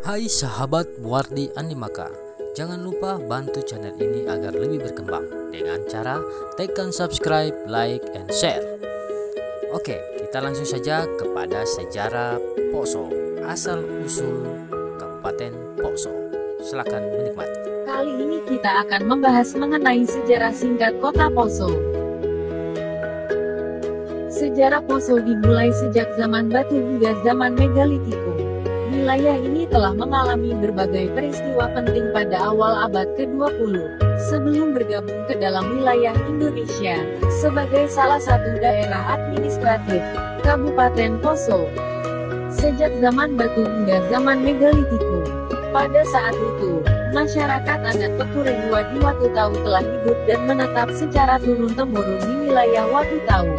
Hai sahabat Wardi Animaka, jangan lupa bantu channel ini agar lebih berkembang dengan cara tekan subscribe, like, and share. Oke, kita langsung saja kepada sejarah Poso, asal-usul Kabupaten Poso. Silakan menikmati. Kali ini kita akan membahas mengenai sejarah singkat kota Poso. Sejarah Poso dimulai sejak zaman batu hingga zaman megalitikum. Wilayah ini telah mengalami berbagai peristiwa penting pada awal abad ke-20, sebelum bergabung ke dalam wilayah Indonesia, sebagai salah satu daerah administratif, Kabupaten Poso. Sejak zaman batu hingga zaman megalitikum, pada saat itu, masyarakat adat Pekurehua di Watutau telah hidup dan menetap secara turun-temurun di wilayah Watutau.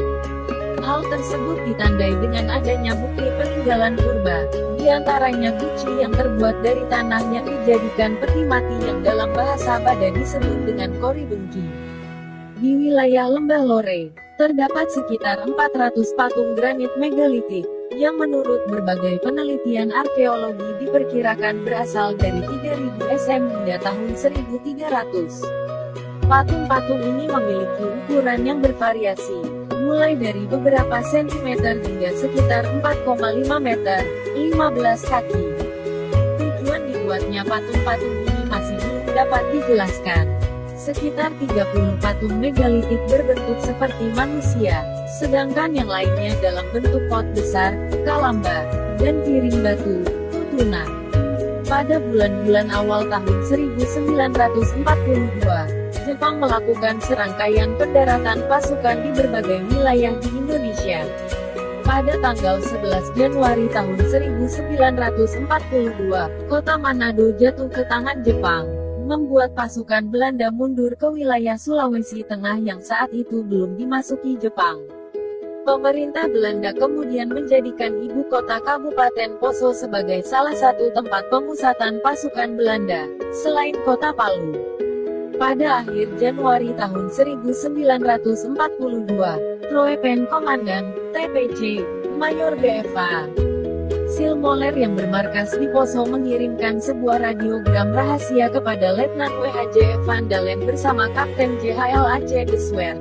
Hal tersebut ditandai dengan adanya bukti peninggalan purba, di antaranya guci yang terbuat dari tanah yang dijadikan peti mati yang dalam bahasa Bada disebut dengan kori bengki. Di wilayah Lembah Lore, terdapat sekitar 400 patung granit megalitik, yang menurut berbagai penelitian arkeologi diperkirakan berasal dari 3000 SM hingga tahun 1300. Patung-patung ini memiliki ukuran yang bervariasi, mulai dari beberapa sentimeter hingga sekitar 4,5 meter, 15 kaki. Tujuan dibuatnya patung-patung ini masih belum dapat dijelaskan. Sekitar 30 patung megalitik berbentuk seperti manusia, sedangkan yang lainnya dalam bentuk pot besar, kalamba, dan piring batu, tutuna. Pada bulan-bulan awal tahun 1942, Jepang melakukan serangkaian pendaratan pasukan di berbagai wilayah di Indonesia. Pada tanggal 11 Januari tahun 1942, kota Manado jatuh ke tangan Jepang, membuat pasukan Belanda mundur ke wilayah Sulawesi Tengah yang saat itu belum dimasuki Jepang. Pemerintah Belanda kemudian menjadikan ibu kota Kabupaten Poso sebagai salah satu tempat pemusatan pasukan Belanda, selain kota Palu. Pada akhir Januari tahun 1942, Troepen Komandan, TPC, Mayor BFA Silmoler yang bermarkas di Poso mengirimkan sebuah radiogram rahasia kepada Letnan WHJ Van Dalen bersama Kapten JHLAC de Swer.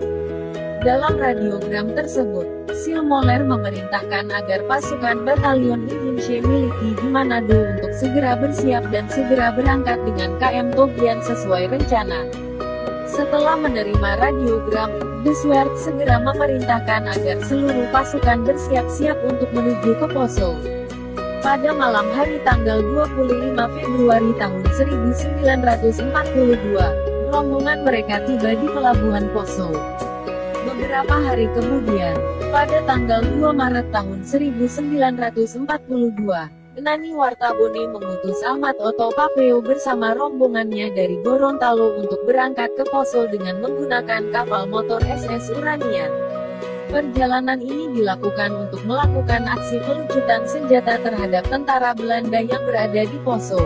Dalam radiogram tersebut, Silmoler memerintahkan agar pasukan Batalion Indonesia miliki di Manado untuk segera bersiap dan segera berangkat dengan KM Togian sesuai rencana. Setelah menerima radiogram, de Swer segera memerintahkan agar seluruh pasukan bersiap-siap untuk menuju ke Poso. Pada malam hari tanggal 25 Februari tahun 1942, rombongan mereka tiba di Pelabuhan Poso. Beberapa hari kemudian, pada tanggal 2 Maret tahun 1942, Nani Wartabone mengutus Ahmad Otto Papeo bersama rombongannya dari Gorontalo untuk berangkat ke Poso dengan menggunakan kapal motor SS Urania. Perjalanan ini dilakukan untuk melakukan aksi pelucutan senjata terhadap tentara Belanda yang berada di Poso.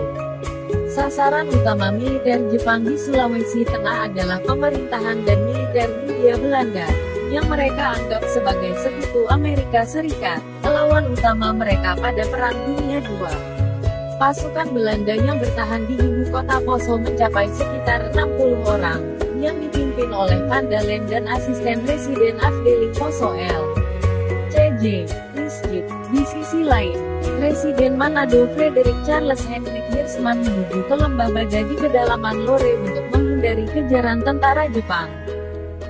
Sasaran utama militer Jepang di Sulawesi Tengah adalah pemerintahan dan militer Hindia Belanda, yang mereka anggap sebagai sekutu Amerika Serikat, lawan utama mereka pada Perang Dunia II. Pasukan Belanda yang bertahan di ibu kota Poso mencapai sekitar 60 orang, yang dipimpin oleh Van Dalen dan asisten Residen Afdeling Poso L. C.J. Rizky. Di sisi lain, Residen Manado Frederick Charles Hendrik Hirschman menuju ke lembah Bada di pedalaman Lore untuk menghindari kejaran tentara Jepang.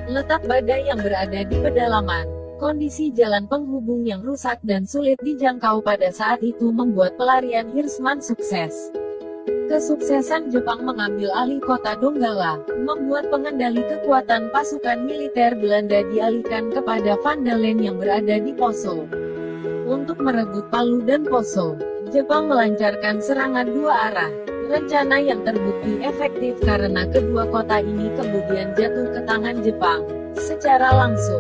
Letak Bada yang berada di pedalaman, kondisi jalan penghubung yang rusak dan sulit dijangkau pada saat itu membuat pelarian Hirschman sukses. Kesuksesan Jepang mengambil alih kota Donggala, membuat pengendali kekuatan pasukan militer Belanda dialihkan kepada Van Dalen yang berada di Poso. Untuk merebut Palu dan Poso, Jepang melancarkan serangan dua arah. Rencana yang terbukti efektif karena kedua kota ini kemudian jatuh ke tangan Jepang secara langsung.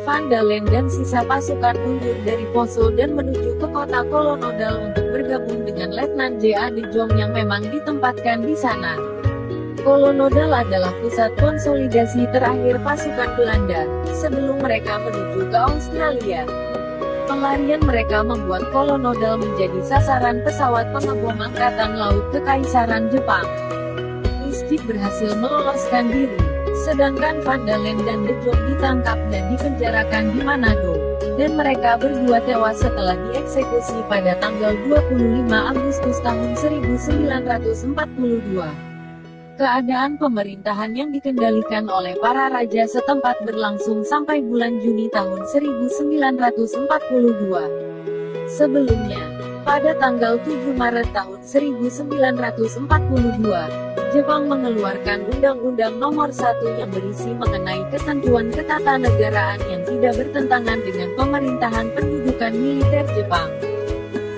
Van Dalen dan sisa pasukan mundur dari Poso dan menuju ke kota Kolonodal untuk bergabung dengan Letnan J.A. de Jong yang memang ditempatkan di sana. Kolonodal adalah pusat konsolidasi terakhir pasukan Belanda, sebelum mereka menuju ke Australia. Pelarian mereka membuat Kolonodal menjadi sasaran pesawat pengebom Angkatan Laut Kekaisaran Jepang. Rizky berhasil meloloskan diri, sedangkan Van Dalen dan De Jong ditangkap dan dipenjarakan di Manado, dan mereka berdua tewas setelah dieksekusi pada tanggal 25 Agustus tahun 1942. Keadaan pemerintahan yang dikendalikan oleh para raja setempat berlangsung sampai bulan Juni tahun 1942. Sebelumnya, pada tanggal 7 Maret tahun 1942, Jepang mengeluarkan Undang-Undang Nomor 1 yang berisi mengenai ketentuan ketatanegaraan yang tidak bertentangan dengan pemerintahan pendudukan militer Jepang.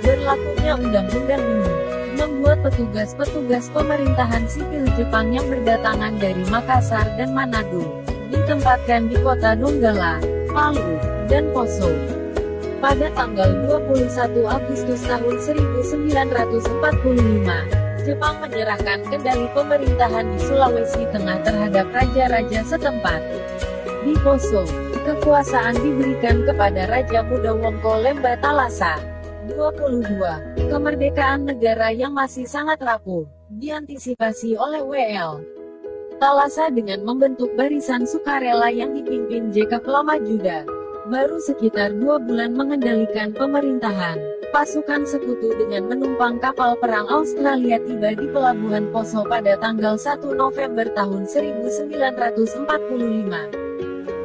Berlakunya undang-undang ini membuat petugas-petugas pemerintahan sipil Jepang yang berdatangan dari Makassar dan Manado ditempatkan di kota Donggala, Palu, dan Poso. Pada tanggal 21 Agustus tahun 1945, Jepang menyerahkan kendali pemerintahan di Sulawesi Tengah terhadap raja-raja setempat. Di Poso, kekuasaan diberikan kepada Raja Muda Wongko Lemba Talasa. 22. Kemerdekaan negara yang masih sangat rapuh, diantisipasi oleh W.L. Talasa dengan membentuk barisan sukarela yang dipimpin Jacob Lamajuda. Baru sekitar 2 bulan mengendalikan pemerintahan, pasukan sekutu dengan menumpang kapal perang Australia tiba di Pelabuhan Poso pada tanggal 1 November tahun 1945.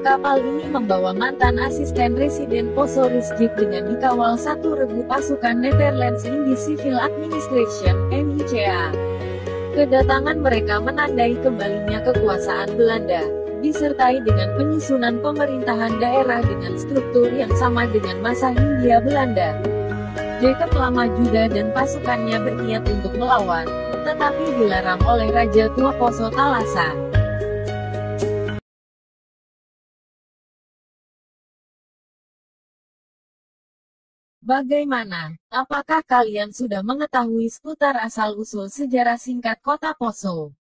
Kapal ini membawa mantan asisten residen Poso Rizky dengan dikawal satu regu pasukan Netherlands Indian Civil Administration (NICA). Kedatangan mereka menandai kembalinya kekuasaan Belanda, disertai dengan penyusunan pemerintahan daerah dengan struktur yang sama dengan masa Hindia Belanda. Jacob Lamajuda dan pasukannya berniat untuk melawan, tetapi dilarang oleh Raja Tua Poso Talasa. Bagaimana? Apakah kalian sudah mengetahui seputar asal-usul sejarah singkat kota Poso?